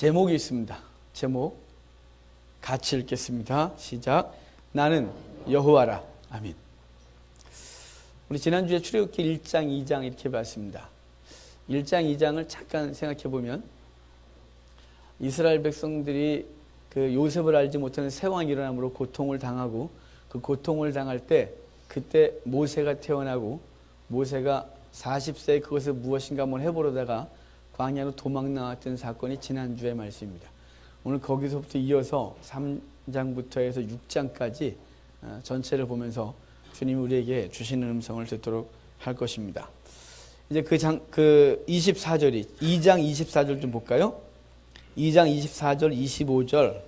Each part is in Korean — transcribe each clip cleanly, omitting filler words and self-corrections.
제목이 있습니다. 제목 같이 읽겠습니다. 시작. 나는 여호와라. 아멘. 우리 지난주에 출애굽기 1장, 2장 이렇게 봤습니다. 1장, 2장을 잠깐 생각해 보면 이스라엘 백성들이 그 요셉을 알지 못하는 세왕이 일어남으로 고통을 당하고 그 고통을 당할 때 그때 모세가 태어나고 모세가 40세에 그것을 무엇인가 한번 해보려다가 광야로 도망 나왔던 사건이 지난주의 말씀입니다. 오늘 거기서부터 이어서 3장부터 해서 6장까지 전체를 보면서 주님이 우리에게 주시는 음성을 듣도록 할 것입니다. 이제 그 24절이 2장 24절 좀 볼까요? 2장 24절 25절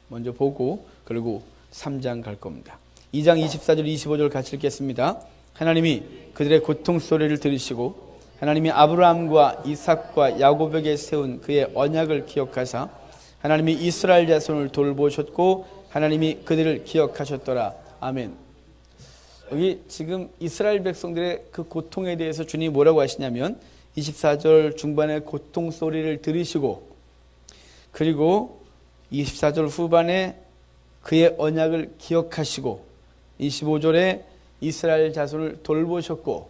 먼저 보고 그리고 3장 갈 겁니다. 2장 24절 25절 같이 읽겠습니다. 하나님이 그들의 고통 소리를 들으시고 하나님이 아브라함과 이삭과 야곱에게 세운 그의 언약을 기억하사 하나님이 이스라엘 자손을 돌보셨고 하나님이 그들을 기억하셨더라. 아멘. 여기 지금 이스라엘 백성들의 그 고통에 대해서 주님이 뭐라고 하시냐면 24절 중반에 고통 소리를 들으시고 그리고 24절 후반에 그의 언약을 기억하시고 25절에 이스라엘 자손을 돌보셨고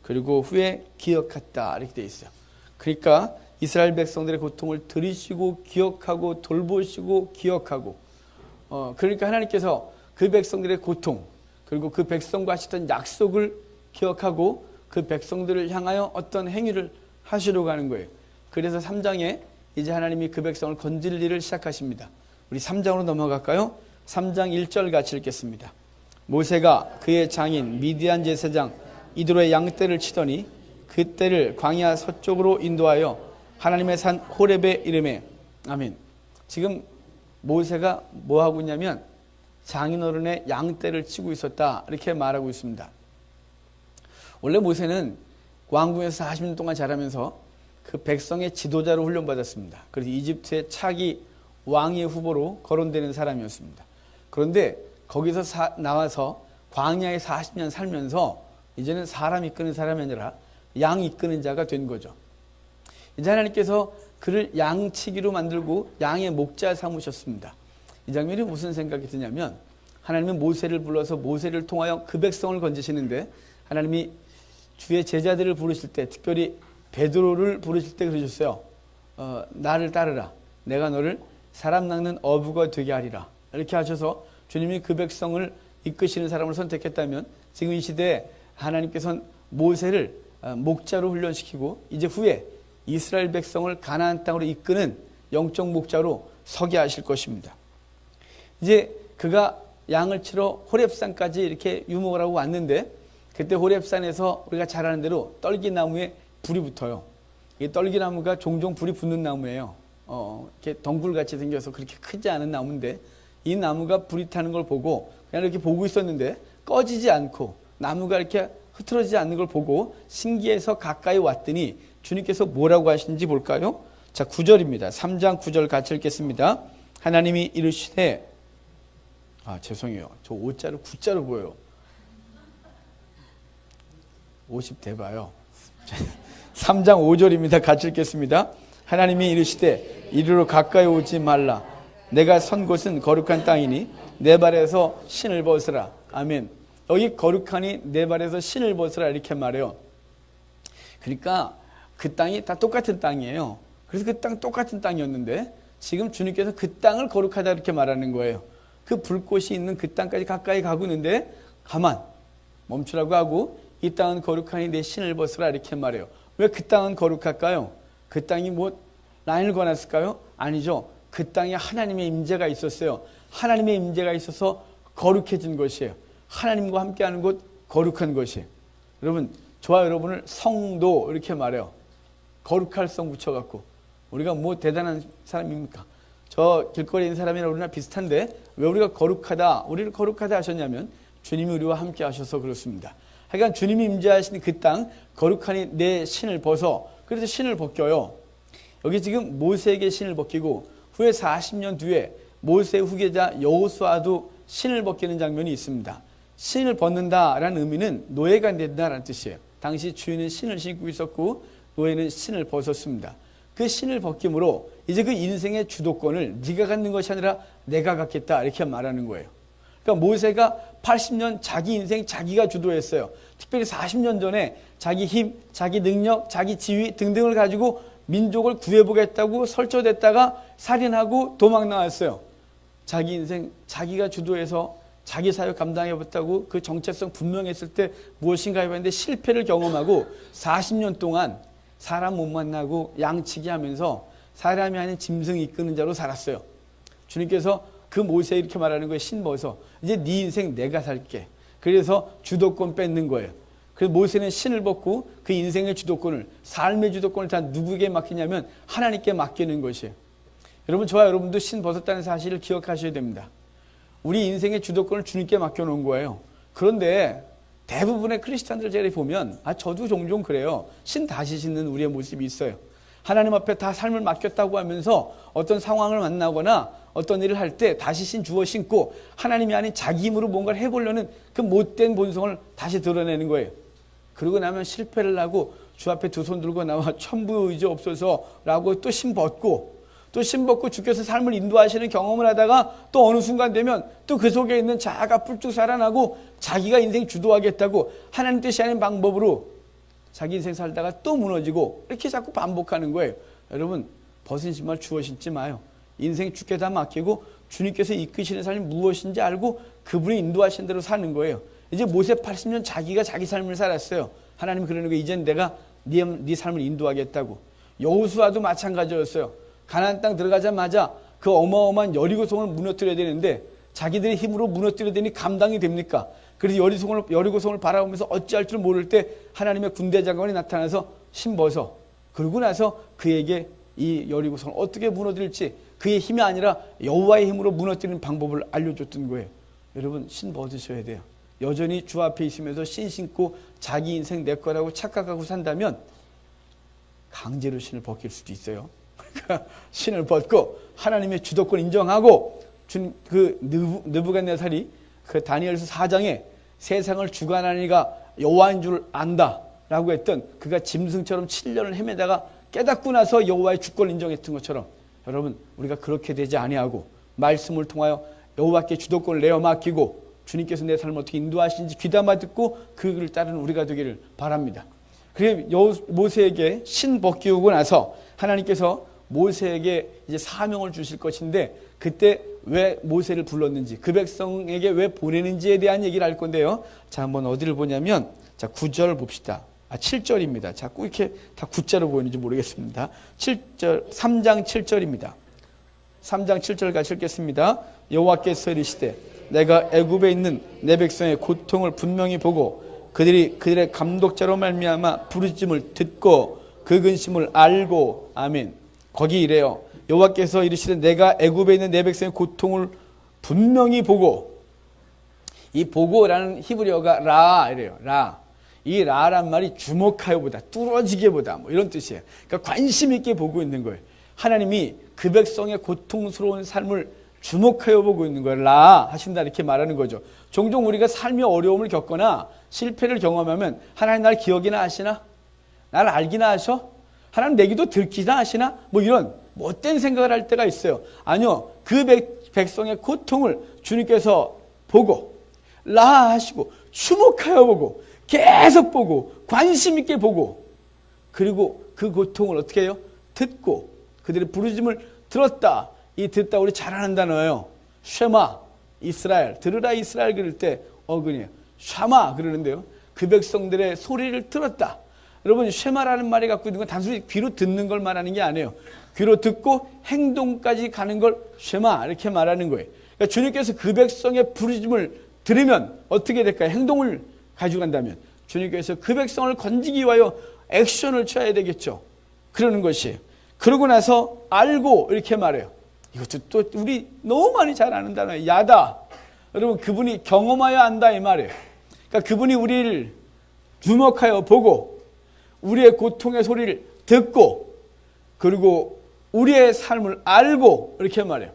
그리고 후에 기억했다 이렇게 되어 있어요. 그러니까 이스라엘 백성들의 고통을 들으시고 기억하고 돌보시고 기억하고 그러니까 하나님께서 그 백성들의 고통 그리고 그 백성과 하셨던 약속을 기억하고 그 백성들을 향하여 어떤 행위를 하시려고 하는 거예요. 그래서 3장에 이제 하나님이 그 백성을 건질 일을 시작하십니다. 우리 3장으로 넘어갈까요? 3장 1절 같이 읽겠습니다. 모세가 그의 장인 미디안 제사장 이드로의 양떼를 치더니 그 떼를 광야 서쪽으로 인도하여 하나님의 산 호렙에 이르매. 아멘. 지금 모세가 뭐 하고 있냐면 장인어른의 양떼를 치고 있었다 이렇게 말하고 있습니다. 원래 모세는 왕궁에서 40년 동안 자라면서 그 백성의 지도자로 훈련받았습니다. 그래서 이집트의 차기 왕의 후보로 거론되는 사람이었습니다. 그런데 거기서 나와서 광야에 40년 살면서 이제는 사람 이끄는 사람이 아니라 양 이끄는 자가 된 거죠. 이제 하나님께서 그를 양치기로 만들고 양의 목자 삼으셨습니다. 이 장면이 무슨 생각이 드냐면 하나님은 모세를 불러서 모세를 통하여 그 백성을 건지시는데 하나님이 주의 제자들을 부르실 때 특별히 베드로를 부르실 때 그러셨어요. 나를 따르라. 내가 너를 사람 낚는 어부가 되게 하리라. 이렇게 하셔서 주님이 그 백성을 이끄시는 사람을 선택했다면 지금 이 시대에 하나님께서는 모세를 목자로 훈련시키고 이제 후에 이스라엘 백성을 가나안 땅으로 이끄는 영적 목자로 서게 하실 것입니다. 이제 그가 양을 치러 호렙산까지 이렇게 유목을 하고 왔는데 그때 호렙산에서 우리가 잘 아는 대로 떨기나무에 불이 붙어요. 이 떨기나무가 종종 불이 붙는 나무예요. 이렇게 덩굴같이 생겨서 그렇게 크지 않은 나무인데 이 나무가 불이 타는 걸 보고 그냥 이렇게 보고 있었는데 꺼지지 않고 나무가 이렇게 흐트러지지 않는 걸 보고 신기해서 가까이 왔더니 주님께서 뭐라고 하시는지 볼까요? 자, 9절입니다. 3장 9절 같이 읽겠습니다. 하나님이 이르시되 죄송해요. 저 5자로 9자로 보여요. 50 돼봐요. 3장 5절입니다. 같이 읽겠습니다. 하나님이 이르시되 이리로 가까이 오지 말라. 내가 선 곳은 거룩한 땅이니 내 발에서 신을 벗으라. 아멘. 여기 거룩하니 내 발에서 신을 벗으라 이렇게 말해요. 그러니까 그 땅이 다 똑같은 땅이에요. 그래서 그 땅 똑같은 땅이었는데 지금 주님께서 그 땅을 거룩하다 이렇게 말하는 거예요. 그 불꽃이 있는 그 땅까지 가까이 가고 있는데 가만 멈추라고 하고 이 땅은 거룩하니 내 신을 벗으라 이렇게 말해요. 왜 그 땅은 거룩할까요? 그 땅이 뭐 라인을 거놨을까요? 아니죠. 그 땅에 하나님의 임재가 있었어요. 하나님의 임재가 있어서 거룩해진 것이에요. 하나님과 함께하는 곳 거룩한 것이에요. 여러분 저와 여러분을 성도 이렇게 말해요. 거룩할 성 붙여갖고 우리가 뭐 대단한 사람입니까? 저 길거리에 있는 사람이나 우리나 비슷한데 왜 우리가 거룩하다 우리를 거룩하다 하셨냐면 주님이 우리와 함께 하셔서 그렇습니다. 하여간 주님이 임재하신 그 땅 거룩하니 내 신을 벗어. 그래서 신을 벗겨요. 여기 지금 모세에게 신을 벗기고 후에 40년 뒤에 모세 후계자 여호수아도 신을 벗기는 장면이 있습니다. 신을 벗는다라는 의미는 노예가 된다라는 뜻이에요. 당시 주인은 신을 신고 있었고 노예는 신을 벗었습니다. 그 신을 벗김으로 이제 그 인생의 주도권을 네가 갖는 것이 아니라 내가 갖겠다 이렇게 말하는 거예요. 그러니까 모세가 80년 자기 인생 자기가 주도했어요. 특별히 40년 전에 자기 힘, 자기 능력, 자기 지위 등등을 가지고 민족을 구해보겠다고 설쳐댔다가 살인하고 도망 나왔어요. 자기 인생 자기가 주도해서 자기 사역 감당해봤다고 그 정체성 분명했을 때 무엇인가 해봤는데 실패를 경험하고 40년 동안 사람 못 만나고 양치기 하면서 사람이 아닌 짐승 이끄는 자로 살았어요. 주님께서 그 모세 이렇게 말하는 거예요. 신벗어. 이제 네 인생 내가 살게. 그래서 주도권 뺏는 거예요. 그래서 모세는 신을 벗고 그 인생의 주도권을, 삶의 주도권을 다 누구에게 맡기냐면 하나님께 맡기는 것이에요. 여러분, 저와 여러분도 신 벗었다는 사실을 기억하셔야 됩니다. 우리 인생의 주도권을 주님께 맡겨놓은 거예요. 그런데 대부분의 크리스찬들 제가 보면 저도 종종 그래요. 신 다시 신는 우리의 모습이 있어요. 하나님 앞에 다 삶을 맡겼다고 하면서 어떤 상황을 만나거나 어떤 일을 할 때 다시 신 주워 신고 하나님이 아닌 자기 힘으로 뭔가를 해보려는 그 못된 본성을 다시 드러내는 거예요. 그러고 나면 실패를 하고 주 앞에 두 손 들고 나와 천부 의지 없어서라고 또 신 벗고 또 신 벗고 주께서 삶을 인도하시는 경험을 하다가 또 어느 순간 되면 또 그 속에 있는 자아가 뿔쭉 살아나고 자기가 인생 주도하겠다고 하나님 뜻이 아닌 방법으로 자기 인생 살다가 또 무너지고 이렇게 자꾸 반복하는 거예요. 여러분, 벗은 신발 주워 신지 마요. 인생 주께 다 맡기고 주님께서 이끄시는 삶이 무엇인지 알고 그분이 인도하신 대로 사는 거예요. 이제 모세 80년 자기가 자기 삶을 살았어요. 하나님 그러는 거예요. 이젠 내가 네 삶을 인도하겠다고. 여호수아도 마찬가지였어요. 가나안 땅 들어가자마자 그 어마어마한 여리고성을 무너뜨려야 되는데 자기들의 힘으로 무너뜨려야 되니 감당이 됩니까? 그래서 여리고성을 바라보면서 어찌할 줄 모를 때 하나님의 군대 장관이 나타나서 신 벗어. 그러고 나서 그에게 이 여리고성을 어떻게 무너뜨릴지 그의 힘이 아니라 여호와의 힘으로 무너뜨리는 방법을 알려줬던 거예요. 여러분, 신 벗으셔야 돼요. 여전히 주 앞에 있으면서 신 신고 자기 인생 내 거라고 착각하고 산다면 강제로 신을 벗길 수도 있어요. 그러니까 신을 벗고 하나님의 주도권 인정하고 그 느부갓네살이 그 다니엘서 4장에 세상을 주관하는 이가 여호와인 줄 안다라고 했던 그가 짐승처럼 7년을 헤매다가 깨닫고 나서 여호와의 주권을 인정했던 것처럼 여러분, 우리가 그렇게 되지 아니하고 말씀을 통하여 여호와께 주도권을 내어 맡기고 주님께서 내 삶을 어떻게 인도하시는지 귀담아 듣고 그를 따르는 우리가 되기를 바랍니다. 그래 모세에게 신 벗기우고 나서 하나님께서 모세에게 이제 사명을 주실 것인데 그때 왜 모세를 불렀는지 그 백성에게 왜 보내는지에 대한 얘기를 할 건데요. 자, 한번 어디를 보냐면 자 9절 봅시다. 7절입니다. 자꾸 이렇게 다 9자로 보이는지 모르겠습니다. 7절 3장 7절입니다. 3장 7절 같이 읽겠습니다. 여호와께서 이르시되 내가 애굽에 있는 내 백성의 고통을 분명히 보고 그들의 감독자로 말미암아 부르짖음을 듣고 그 근심을 알고 아멘. 거기 이래요. 여호와께서 이르시되 내가 애굽에 있는 내 백성의 고통을 분명히 보고, 이 보고라는 히브리어가 라 이래요. 라. 이 라란 말이 주목하여보다, 뚫어지게보다 뭐 이런 뜻이에요. 그러니까 관심 있게 보고 있는 거예요. 하나님이 그 백성의 고통스러운 삶을 주목하여 보고 있는 거예요. 라 하신다 이렇게 말하는 거죠. 종종 우리가 삶의 어려움을 겪거나 실패를 경험하면 하나님 날 기억이나 하시나? 날 알기나 하셔? 하나님 내 기도 들키나 하시나? 뭐 이런 못된 생각을 할 때가 있어요. 아니요. 그 백성의 고통을 주님께서 보고 라 하시고 주목하여 보고 계속 보고 관심 있게 보고 그리고 그 고통을 어떻게 해요? 듣고 그들의 부르짖음을 들었다. 이 듣다 우리 잘 아는 단어예요. 쉐마 이스라엘, 들으라 이스라엘 그럴 때 어근이에요. 샤마 그러는데요. 그 백성들의 소리를 들었다. 여러분, 쉐마라는 말이 갖고 있는 건 단순히 귀로 듣는 걸 말하는 게 아니에요. 귀로 듣고 행동까지 가는 걸 쉐마 이렇게 말하는 거예요. 그러니까 주님께서 그 백성의 부르짖음을 들으면 어떻게 될까요? 행동을 가져간다면 주님께서 그 백성을 건지기 위하여 액션을 취해야 되겠죠. 그러는 것이에요. 그러고 나서 알고 이렇게 말해요. 이것도 또 우리 너무 많이 잘 아는 단어예요. 야다. 여러분, 그분이 경험하여 안다 이 말이에요. 그러니까 그분이 우리를 주목하여 보고 우리의 고통의 소리를 듣고 그리고 우리의 삶을 알고 이렇게 말해요.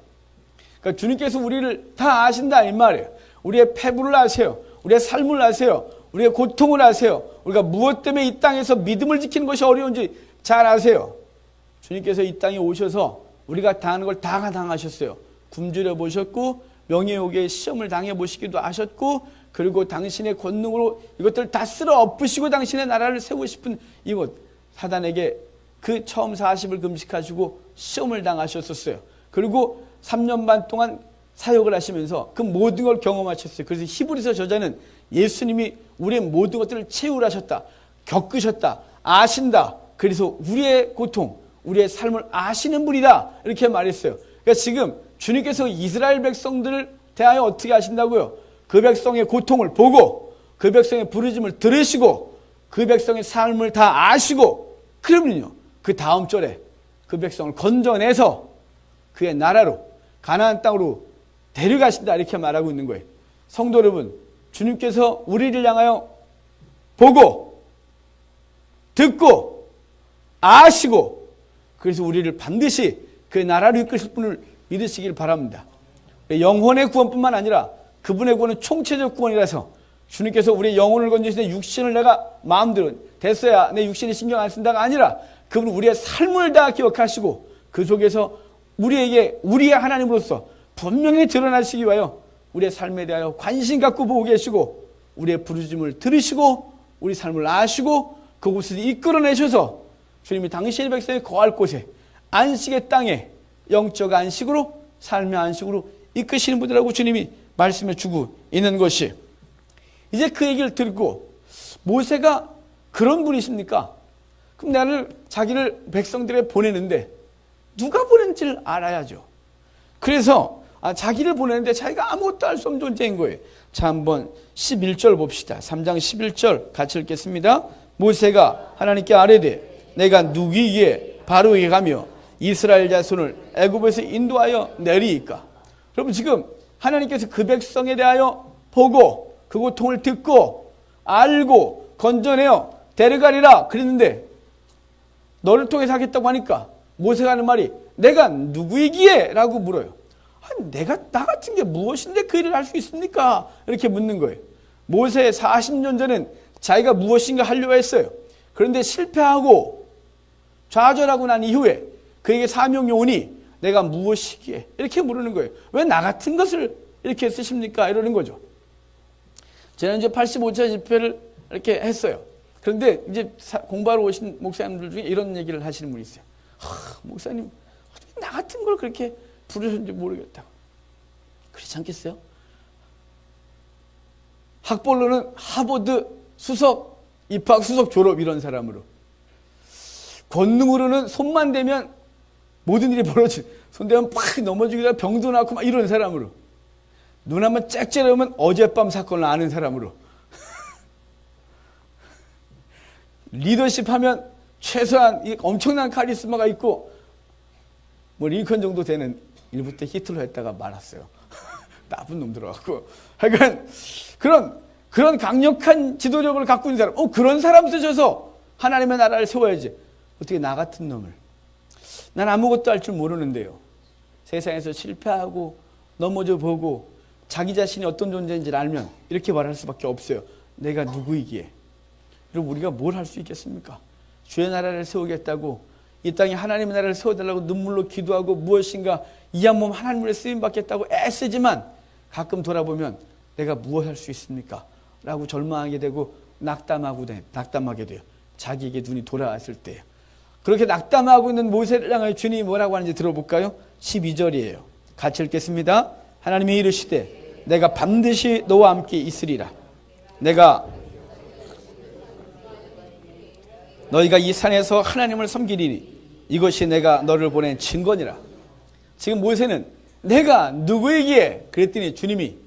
그러니까 주님께서 우리를 다 아신다 이 말이에요. 우리의 패부를 아세요. 우리의 삶을 아세요. 우리의 고통을 아세요. 우리가 무엇 때문에 이 땅에서 믿음을 지키는 것이 어려운지 잘 아세요. 주님께서 이 땅에 오셔서 우리가 당하는 걸 다 당하셨어요. 굶주려 보셨고 명예욕의 시험을 당해보시기도 하셨고, 그리고 당신의 권능으로 이것들을 다 쓸어 엎으시고 당신의 나라를 세우고 싶은 이곳 사단에게 그 처음 40을 금식하시고 시험을 당하셨었어요. 그리고 3년 반 동안 사역을 하시면서 그 모든 걸 경험하셨어요. 그래서 히브리서 저자는 예수님이 우리의 모든 것들을 체휼하셨다, 겪으셨다, 아신다. 그래서 우리의 고통, 우리의 삶을 아시는 분이다, 이렇게 말했어요. 그러니까 지금 주님께서 이스라엘 백성들을 대하여 어떻게 하신다고요? 그 백성의 고통을 보고 그 백성의 부르짐을 들으시고 그 백성의 삶을 다 아시고, 그러면요 그 다음 절에 그 백성을 건져내서 그의 나라로, 가나안 땅으로 데려가신다, 이렇게 말하고 있는 거예요. 성도 여러분, 주님께서 우리를 향하여 보고 듣고 아시고, 그래서 우리를 반드시 그 나라로 이끄실 분을 믿으시길 바랍니다. 영혼의 구원뿐만 아니라 그분의 구원은 총체적 구원이라서 주님께서 우리의 영혼을 건지시되 육신을 내가 마음대로 됐어야 내 육신에 신경 안 쓴다가 아니라 그분은 우리의 삶을 다 기억하시고 그 속에서 우리에게 우리의 하나님으로서 분명히 드러나시기 위하여 우리의 삶에 대하여 관심 갖고 보고 계시고 우리의 부르심을 들으시고 우리 삶을 아시고 그곳에서 이끌어내셔서 주님이 당신의 백성이 거할 곳에 안식의 땅에 영적 안식으로, 삶의 안식으로 이끄시는 분이라고 주님이 말씀해 주고 있는 것이, 이제 그 얘기를 듣고 모세가 그런 분이십니까? 그럼 나를, 자기를 백성들에 보내는데 누가 보냈는지를 알아야죠. 그래서 자기를 보내는데 자기가 아무것도 알 수 없는 존재인 거예요. 자, 한번 11절 봅시다. 3장 11절 같이 읽겠습니다. 모세가 하나님께 아뢰되 내가 누구이기에 바로에게 가며 이스라엘 자손을 애굽에서 인도하여 내리이까? 여러분, 지금 하나님께서 그 백성에 대하여 보고 그 고통을 듣고 알고 건져내어 데려가리라 그랬는데 너를 통해서 하겠다고 하니까 모세가 하는 말이 내가 누구이기에? 라고 물어요. 나 같은 게 무엇인데 그 일을 할 수 있습니까? 이렇게 묻는 거예요. 모세 40년 전엔 자기가 무엇인가 하려고 했어요. 그런데 실패하고 좌절하고 난 이후에 그에게 사명이 오니 내가 무엇이기에? 이렇게 물으는 거예요. 왜 나 같은 것을 이렇게 쓰십니까? 이러는 거죠. 지난주에 85차 집회를 이렇게 했어요. 그런데 이제 공부하러 오신 목사님들 중에 이런 얘기를 하시는 분이 있어요. 목사님, 어떻게 나 같은 걸 그렇게 부르셨는지 모르겠다고. 그렇지 않겠어요? 학벌로는 하버드 수석, 입학 수석 졸업 이런 사람으로, 권능으로는 손만 대면 모든 일이 벌어지, 손 대면 팍 넘어지기도 하고 병도 낳고 막 이런 사람으로, 눈 한번 짝짝하면 어젯밤 사건을 아는 사람으로, 리더십 하면 최소한 엄청난 카리스마가 있고 뭐 링컨 정도 되는, 일부 때 히틀러 했다가 말았어요. 나쁜 놈 들어갖고. 하여간 그런 강력한 지도력을 갖고 있는 사람, 그런 사람 쓰셔서 하나님의 나라를 세워야지. 어떻게 나 같은 놈을. 난 아무것도 할 줄 모르는데요. 세상에서 실패하고 넘어져 보고 자기 자신이 어떤 존재인지를 알면 이렇게 말할 수밖에 없어요. 내가 누구이기에. 그리고 우리가 뭘 할 수 있겠습니까? 주의 나라를 세우겠다고 이 땅에 하나님의 나라를 세워달라고 눈물로 기도하고 무엇인가 이 한 몸 하나님을 쓰임받겠다고 애쓰지만 가끔 돌아보면 내가 무엇 할 수 있습니까? 라고 절망하게 되고 낙담하게 돼요. 자기에게 눈이 돌아왔을 때요. 그렇게 낙담하고 있는 모세를 향하여 주님이 뭐라고 하는지 들어볼까요? 12절이에요. 같이 읽겠습니다. 하나님이 이르시되 내가 반드시 너와 함께 있으리라. 내가 너희가 이 산에서 하나님을 섬기리니 이것이 내가 너를 보낸 증거니라. 지금 모세는 내가 누구이기에? 그랬더니 주님이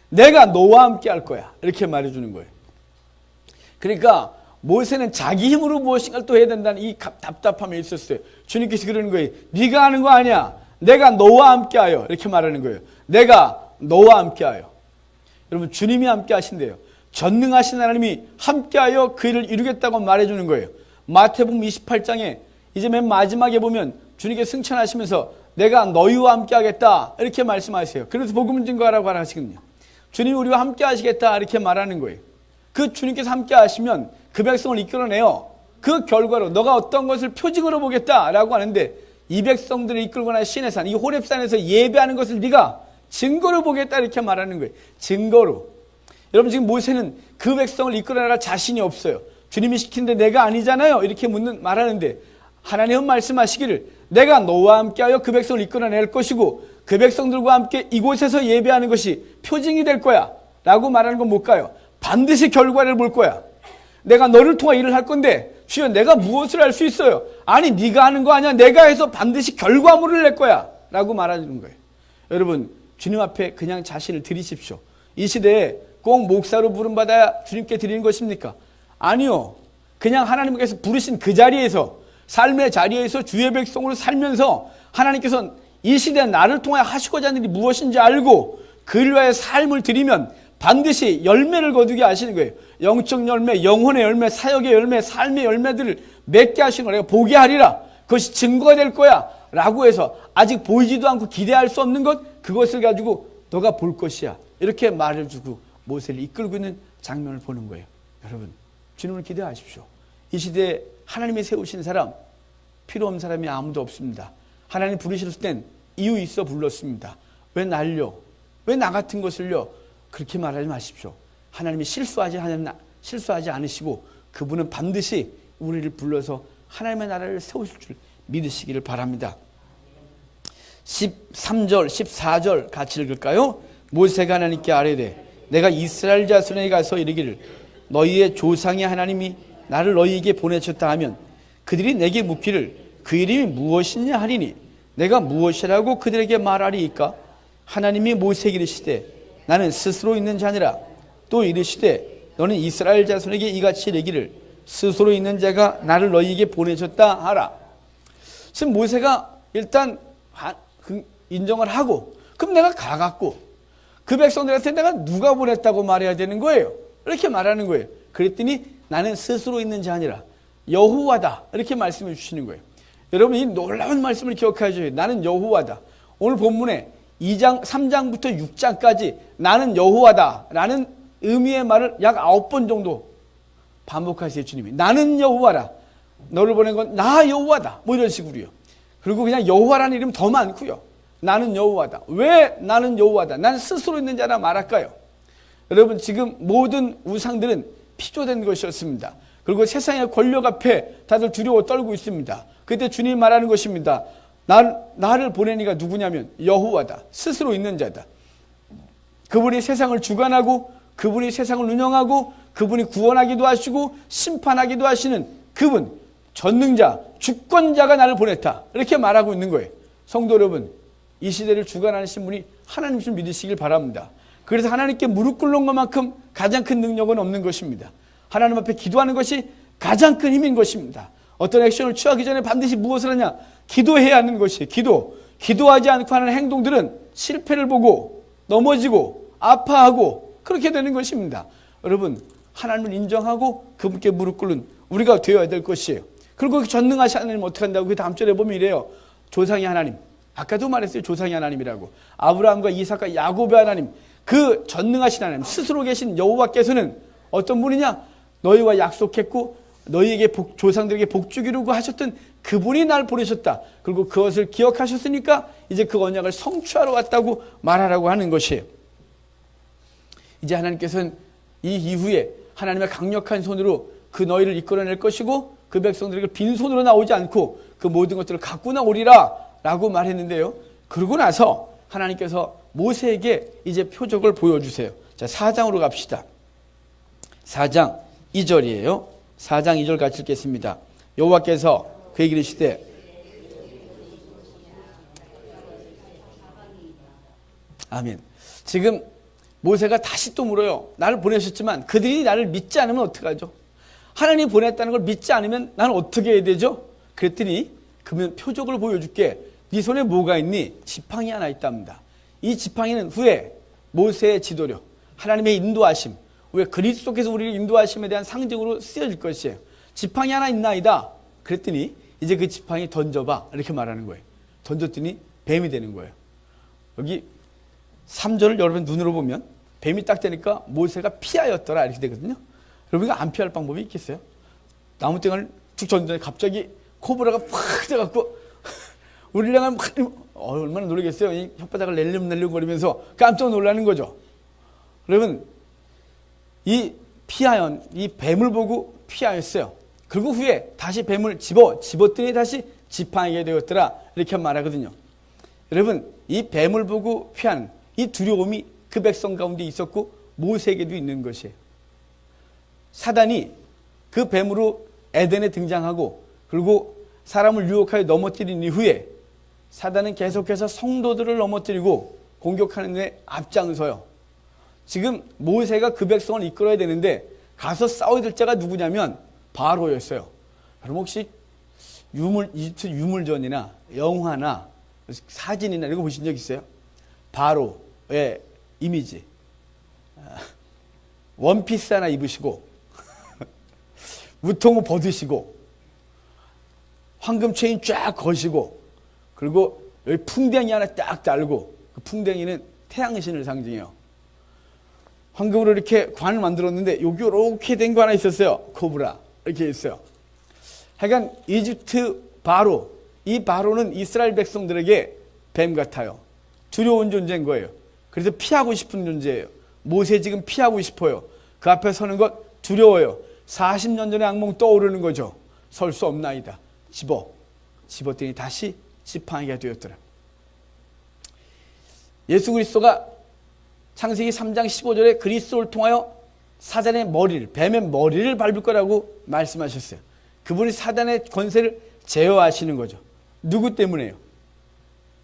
내가 너와 함께 할 거야, 이렇게 말해주는 거예요. 그러니까 모세는 자기 힘으로 무엇인가를 또 해야 된다는 이 답답함이 있었어요. 주님께서 그러는 거예요. 네가 하는 거 아니야. 내가 너와 함께 하여, 이렇게 말하는 거예요. 내가 너와 함께 하여. 여러분, 주님이 함께 하신대요. 전능하신 하나님이 함께 하여 그 일을 이루겠다고 말해주는 거예요. 마태복음 28장에 이제 맨 마지막에 보면 주님께 승천하시면서 내가 너희와 함께 하겠다, 이렇게 말씀하세요. 그래서 복음을 증거하라고 하시거든요. 주님이 우리와 함께 하시겠다, 이렇게 말하는 거예요. 그 주님께서 함께 하시면 그 백성을 이끌어내요. 그 결과로 너가 어떤 것을 표징으로 보겠다라고 하는데 이 백성들을 이끌고 나서 시내산, 이 호렙산에서 예배하는 것을 네가 증거로 보겠다 이렇게 말하는 거예요. 증거로. 여러분 지금 모세는 그 백성을 이끌어 나갈 자신이 없어요. 주님이 시키는데 내가 아니잖아요. 이렇게 말하는데 하나님은 말씀하시기를 내가 너와 함께하여 그 백성을 이끌어낼 것이고 그 백성들과 함께 이곳에서 예배하는 것이 표징이 될 거야 라고 말하는 건 뭘까요? 반드시 결과를 볼 거야. 내가 너를 통해 일을 할 건데 주여 내가 무엇을 할 수 있어요? 아니 네가 하는 거 아니야. 내가 해서 반드시 결과물을 낼 거야 라고 말하는 거예요. 여러분 주님 앞에 그냥 자신을 드리십시오. 이 시대에 꼭 목사로 부름받아야 주님께 드리는 것입니까? 아니요. 그냥 하나님께서 부르신 그 자리에서 삶의 자리에서 주의 백성으로 살면서 하나님께서 이 시대에 나를 통해 하시고자 하는 일이 무엇인지 알고 그를 위하여 삶을 드리면 반드시 열매를 거두게 하시는 거예요. 영적 열매, 영혼의 열매, 사역의 열매, 삶의 열매들을 맺게 하시는 거예요. 보게 하리라. 그것이 증거가 될 거야 라고 해서 아직 보이지도 않고 기대할 수 없는 것 그것을 가지고 너가 볼 것이야 이렇게 말을 주고 모세를 이끌고 있는 장면을 보는 거예요. 여러분 주님을 기대하십시오. 이 시대에 하나님이 세우신 사람 필요 없는 사람이 아무도 없습니다. 하나님 부르셨을 땐 이유 있어 불렀습니다. 왜 날요? 왜 나 같은 것을요? 그렇게 말하지 마십시오. 하나님이 실수하지 않으시고 그분은 반드시 우리를 불러서 하나님의 나라를 세우실 줄 믿으시기를 바랍니다. 13절 14절 같이 읽을까요? 모세가 하나님께 아뢰되 내가 이스라엘 자손에게 가서 이르기를 너희의 조상의 하나님이 나를 너희에게 보내셨다 하면 그들이 내게 묻기를 그 이름이 무엇이냐 하리니 내가 무엇이라고 그들에게 말하리이까? 하나님이 모세에게 이르시되 나는 스스로 있는 자니라. 또 이르시되 너는 이스라엘 자손에게 이같이 이르기를 스스로 있는 자가 나를 너희에게 보내셨다 하라. 지금 모세가 일단 인정을 하고 그럼 내가 가갖고 그 백성들한테 내가 누가 보냈다고 말해야 되는 거예요. 이렇게 말하는 거예요. 그랬더니 나는 스스로 있는 자 아니라 여호와다 이렇게 말씀해 주시는 거예요. 여러분 이 놀라운 말씀을 기억하셔야 돼요. 나는 여호와다. 오늘 본문에 2장 3장부터 6장까지 나는 여호와다 라는 의미의 말을 약 9번 정도 반복하세요. 주님이 나는 여호와라. 너를 보낸 건 나 여호와다 뭐 이런 식으로요. 그리고 그냥 여호와라는 이름 더 많고요. 나는 여호와다. 왜 나는 여호와다? 난 스스로 있는 자라 말할까요? 여러분 지금 모든 우상들은 피조된 것이었습니다. 그리고 세상의 권력 앞에 다들 두려워 떨고 있습니다. 그때 주님이 말하는 것입니다. 나를 보낸 이가 누구냐면 여호와다. 스스로 있는 자다. 그분이 세상을 주관하고 그분이 세상을 운영하고 그분이 구원하기도 하시고 심판하기도 하시는 그분 전능자 주권자가 나를 보냈다. 이렇게 말하고 있는 거예요. 성도 여러분 이 시대를 주관하시는 분이 하나님 줄 믿으시길 바랍니다. 그래서 하나님께 무릎 꿇는 것만큼 가장 큰 능력은 없는 것입니다. 하나님 앞에 기도하는 것이 가장 큰 힘인 것입니다. 어떤 액션을 취하기 전에 반드시 무엇을 하냐? 기도해야 하는 것이에요. 기도하지 않고 하는 행동들은 실패를 보고 넘어지고 아파하고 그렇게 되는 것입니다. 여러분 하나님을 인정하고 그분께 무릎 꿇는 우리가 되어야 될 것이에요. 그리고 전능하신 하나님 어떻게 한다고? 그 다음 절에 보면 이래요. 조상의 하나님. 아까도 말했어요. 조상의 하나님이라고. 아브라함과 이삭과 야곱의 하나님. 그 전능하신 하나님 스스로 계신 여호와께서는 어떤 분이냐? 너희와 약속했고 너희에게 조상들에게 복 주기로 하셨던 그분이 날 보내셨다. 그리고 그것을 기억하셨으니까 이제 그 언약을 성취하러 왔다고 말하라고 하는 것이에요. 이제 하나님께서는 이 이후에 하나님의 강력한 손으로 그 너희를 이끌어낼 것이고 그 백성들에게 빈손으로 나오지 않고 그 모든 것들을 갖고 나오리라 라고 말했는데요. 그러고 나서 하나님께서 모세에게 이제 표적을 보여주세요. 자, 4장으로 갑시다. 4장 2절이에요. 4장 2절 같이 읽겠습니다. 여호와께서 그에게 이르시되 아멘. 지금 모세가 다시 또 물어요. 나를 보내셨지만 그들이 나를 믿지 않으면 어떡하죠? 하나님이 보냈다는 걸 믿지 않으면 나는 어떻게 해야 되죠? 그랬더니 그러면 표적을 보여줄게. 네 손에 뭐가 있니? 지팡이 하나 있답니다. 이 지팡이는 후에 모세의 지도력, 하나님의 인도하심, 왜 그리스도께서 우리를 인도하심에 대한 상징으로 쓰여질 것이에요. 지팡이 하나 있나이다. 그랬더니 이제 그 지팡이 던져봐. 이렇게 말하는 거예요. 던졌더니 뱀이 되는 거예요. 여기 3절을 여러분 눈으로 보면 뱀이 딱 되니까 모세가 피하였더라 이렇게 되거든요. 여러분 이거 안 피할 방법이 있겠어요? 나무땡을 툭 던졌는데 갑자기 코브라가 팍 돼갖고 우리를 향하면 얼마나 놀라겠어요. 이 혓바닥을 낼름낼름 거리면서 깜짝 놀라는 거죠. 여러분, 이 뱀을 보고 피하였어요. 그리고 후에 다시 뱀을 집었더니 다시 지팡이게 되었더라. 이렇게 말하거든요. 여러분, 이 뱀을 보고 피하는 이 두려움이 그 백성 가운데 있었고 모세에게도 있는 것이에요. 사단이 그 뱀으로 에덴에 등장하고 그리고 사람을 유혹하여 넘어뜨린 이후에 사단은 계속해서 성도들을 넘어뜨리고 공격하는 데 앞장서요. 지금 모세가 그 백성을 이끌어야 되는데 가서 싸워야 될 자가 누구냐면 바로였어요. 여러분 혹시 이집트 유물전이나 영화나 사진이나 이런 거 보신 적 있어요? 바로의 이미지. 원피스 하나 입으시고 우통을 벗으시고 황금 체인 쫙 거시고 그리고 여기 풍뎅이 하나 딱 달고 그 풍뎅이는 태양신을 상징해요. 황금으로 이렇게 관을 만들었는데 여기 이렇게 된 거 하나 있었어요. 코브라 이렇게 있어요. 하여간 이집트 바로, 이 바로는 이스라엘 백성들에게 뱀 같아요. 두려운 존재인 거예요. 그래서 피하고 싶은 존재예요. 모세 지금 피하고 싶어요. 그 앞에 서는 것 두려워요. 40년 전의 악몽 떠오르는 거죠. 설 수 없나이다. 집었더니 다시 지팡이가 되었더라. 예수 그리스도가 창세기 3장 15절에 그리스도를 통하여 사단의 머리를, 뱀의 머리를 밟을 거라고 말씀하셨어요. 그분이 사단의 권세를 제어하시는 거죠. 누구 때문에요?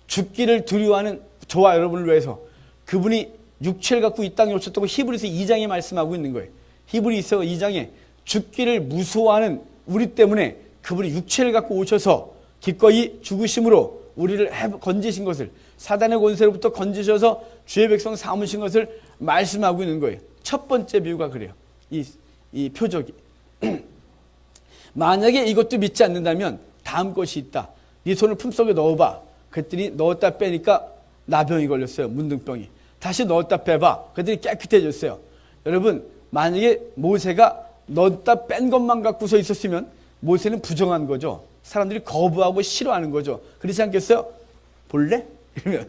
죽기를 두려워하는 저와 여러분을 위해서 그분이 육체를 갖고 이 땅에 오셨다고 히브리서 2장에 말씀하고 있는 거예요. 히브리서 2장에 죽기를 무서워하는 우리 때문에 그분이 육체를 갖고 오셔서 기꺼이 죽으심으로 우리를 건지신 것을, 사단의 권세로부터 건지셔서 주의 백성 삼으신 것을 말씀하고 있는 거예요. 첫 번째 비유가 그래요. 이 표적이. 만약에 이것도 믿지 않는다면 다음 것이 있다. 네 손을 품속에 넣어봐. 그랬더니 넣었다 빼니까 나병이 걸렸어요. 문둥병이. 다시 넣었다 빼봐. 그랬더니 깨끗해졌어요. 여러분, 만약에 모세가 넣었다 뺀 것만 갖고서 있었으면 모세는 부정한 거죠. 사람들이 거부하고 싫어하는 거죠. 그렇지 않겠어요? 볼래? 이러면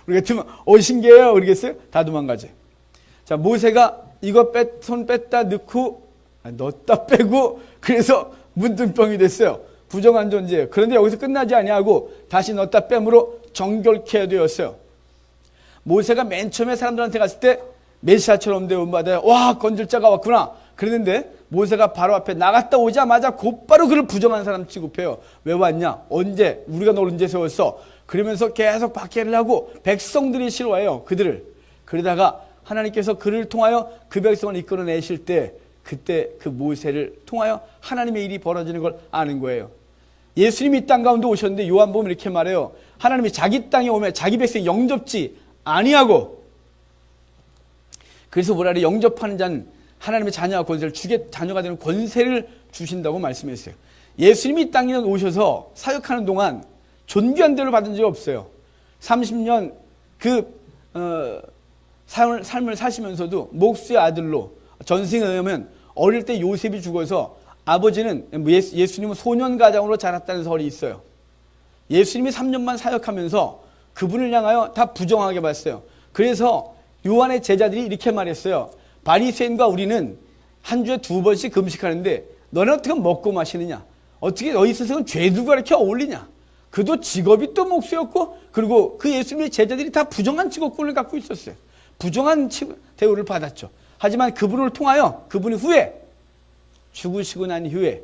우리 같으면 신기해요. 그러겠어요? 다 도망가지. 자, 모세가 이거 손 뺐다 넣고 넣었다 빼고 그래서 문둥병이 됐어요. 부정한 존재예요. 그런데 여기서 끝나지 아니하고 다시 넣었다 뺨으로 정결케 되었어요. 모세가 맨 처음에 사람들한테 갔을 때 메시아처럼 대우받아요. 와, 건질 자가 왔구나. 그랬는데 모세가 바로 앞에 나갔다 오자마자 곧바로 그를 부정한 사람 취급해요. 왜 왔냐? 언제? 우리가 널 언제 세웠어? 그러면서 계속 박해를 하고 백성들이 싫어해요. 그들을. 그러다가 하나님께서 그를 통하여 그 백성을 이끌어내실 때 그때 그 모세를 통하여 하나님의 일이 벌어지는 걸 아는 거예요. 예수님이 이 땅 가운데 오셨는데 요한복음 이렇게 말해요. 하나님이 자기 땅에 오면 자기 백성 영접지 아니하고, 그래서 뭐라 그래? 영접하는 자는 하나님의 자녀와 권세를 자녀가 되는 권세를 주신다고 말씀했어요. 예수님이 이 땅에 오셔서 사역하는 동안 존귀한 대로 받은 적이 없어요. 30년 삶을 사시면서도 목수의 아들로, 전승에 의하면 어릴 때 요셉이 죽어서 아버지는 예수님은 소년가장으로 자랐다는 설이 있어요. 예수님이 3년만 사역하면서 그분을 향하여 다 부정하게 봤어요. 그래서 요한의 제자들이 이렇게 말했어요. 바리새인과 우리는 한 주에 2번씩 금식하는데 너는 어떻게 먹고 마시느냐? 어떻게 너희 스승은 죄들과 이렇게 어울리냐? 그도 직업이 또 목수였고, 그리고 그 예수님의 제자들이 다 부정한 직업군을 갖고 있었어요. 부정한 대우를 받았죠. 하지만 그분을 통하여 그분이 후에 죽으시고 난 이후에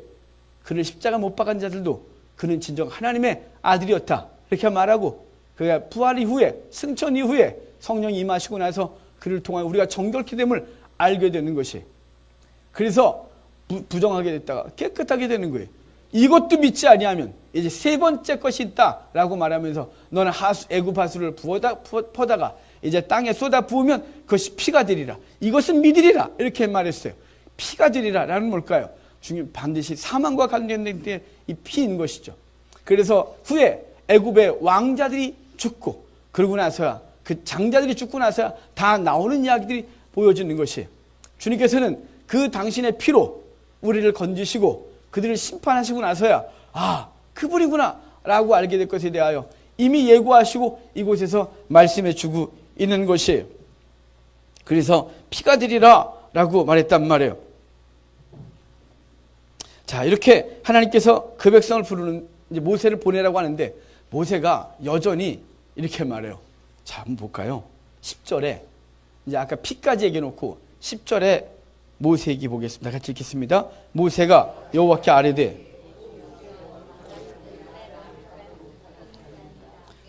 그를 십자가 못 박은 자들도 그는 진정 하나님의 아들이었다 이렇게 말하고, 그가 부활 이후에, 승천 이후에 성령이 임하시고 나서 그를 통하여 우리가 정결케 됨을 알게 되는 것이, 그래서 부정하게 됐다가 깨끗하게 되는 거예요. 이것도 믿지 아니하면 이제 세 번째 것이 있다라고 말하면서 너는 애굽 하수를 퍼다가 이제 땅에 쏟아 부으면 그것이 피가 되리라. 이것은 믿으리라. 이렇게 말했어요. 피가 되리라 라는 뭘까요? 반드시 사망과 관련된 게 이 피인 것이죠. 그래서 후에 애굽의 왕자들이 죽고, 그러고 나서야 그 장자들이 죽고 나서야 다 나오는 이야기들이 보여지는 것이에요. 주님께서는 그 당신의 피로 우리를 건지시고 그들을 심판하시고 나서야 그분이구나. 라고 알게 될 것에 대하여 이미 예고하시고 이곳에서 말씀해 주고 있는 것이에요. 그래서 피가 되리라 라고 말했단 말이에요. 자, 이렇게 하나님께서 그 백성을 부르는, 이제 모세를 보내라고 하는데, 모세가 여전히 이렇게 말해요. 자, 한번 볼까요? 10절에, 이제 아까 피까지 얘기해놓고, 10절에 모세 얘기 보겠습니다. 같이 읽겠습니다. 모세가 여호와께 아뢰되,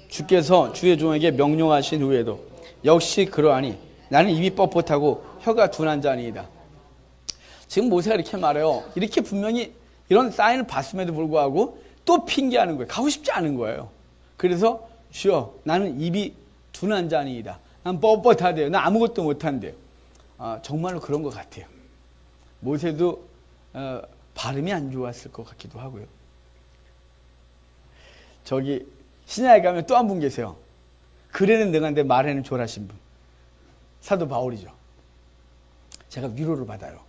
주께서 주의 종에게 명령하신 후에도 역시 그러하니 나는 입이 뻣뻣하고 혀가 둔한 자니이다. 지금 모세가 이렇게 말해요. 이렇게 분명히 이런 사인을 봤음에도 불구하고 또 핑계하는 거예요. 가고 싶지 않은 거예요. 그래서 주여, 나는 입이 둔한 자니이다. 난 뻣뻣하대요. 난 아무것도 못한대요. 정말로 그런 것 같아요. 모세도 발음이 안 좋았을 것 같기도 하고요. 저기 신약에 가면 또 한 분 계세요. 글에는 능한데 말에는 졸하신 분. 사도 바울이죠. 제가 위로를 받아요.